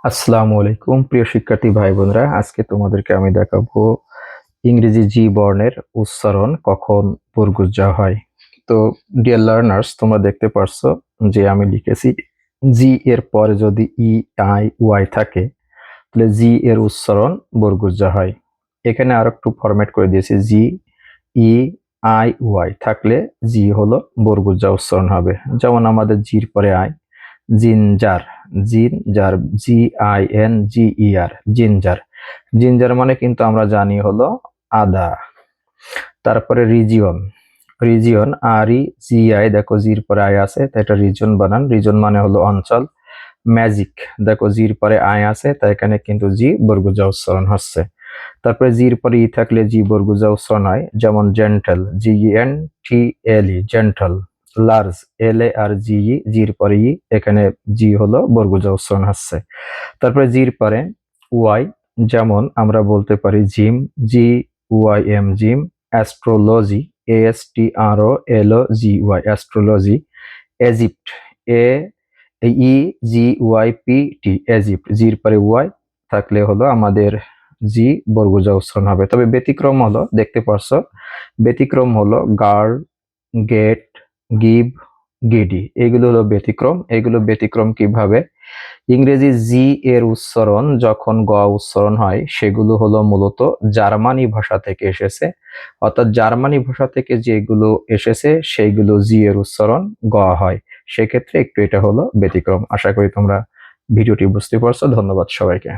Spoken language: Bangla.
আসসালামু আলাইকুম প্রিয় শিক্ষার্থী ভাই বোনরা, আজকে তোমাদেরকে আমি দেখাবো ইংরেজি জি বর্ণের উচ্চারণ কখন বর্গুজ্জা হয়। তো ডিয়ার লার্নার্স, তোমরা দেখতে পারছো যে আমি লিখেছি জি এর পরে যদি ই আই ওয়াই থাকে তাহলে জি এর উচ্চারণ বর্গুজ্জা হয়। এখানে আর একটু ফরম্যাট করে দিয়েছি, জি ই আই ওয়াই থাকলে জি হলো বর্গুজ্জা উচ্চারণ হবে। যেমন আমাদের জির পরে I, ginger, ginger, GINGER, ginger. Ginger মানে কিন্তু আমরা জানি হলো আদা। তারপরে রিজিয়ন, রিজিয়ন REGI, দেখো জির পরে আই আছে তাই এটা রিজন বানান, রিজন মানে হলো অঞ্চল। ম্যাজিক, দেখো জির পরে আই আছে তাই এখানে কিন্তু জি বর্গুজা উচ্চারণ হচ্ছে। তারপরে জির পরে ই থাকলে জি বর্গুজা উচ্চারণ হয়, যেমন gentle, GENTLE, gentle. Large, LARGE, জির পরে ই, এখানে জি হলো বর্গুজা উচ্চারণ হচ্ছে। তারপরে জির পরে ওয়াই, যেমন আমরা বলতে পারি gym, GYM, gym. Astrology, ASTROLOGY, astrology. Egypt, EGYPT, Egypt. জির পরে ওয়াই থাকলে হলো আমাদের জি বর্গুজা উচ্চারণ হবে। তবে ব্যতিক্রম হলো, দেখতে পারছো, ব্যতিক্রম হলো গার্ড, গেট, গিভ, গিডি, এগুলো হলো ব্যতিক্রম। এগুলো ব্যতিক্রম কিভাবে? ইংরেজি জি এর উচ্চারণ যখন গ উচ্চারণ হয় সেগুলো হলো মূলত জার্মানি ভাষা থেকে এসেছে, অর্থাৎ জার্মানি ভাষা থেকে যেগুলো এসেছে সেইগুলো জি এর উচ্চারণ গ হয়। সেক্ষেত্রে একটু এটা হলো ব্যতিক্রম। আশা করি তোমরা ভিডিওটি বুঝতে পারছো। ধন্যবাদ সবাইকে।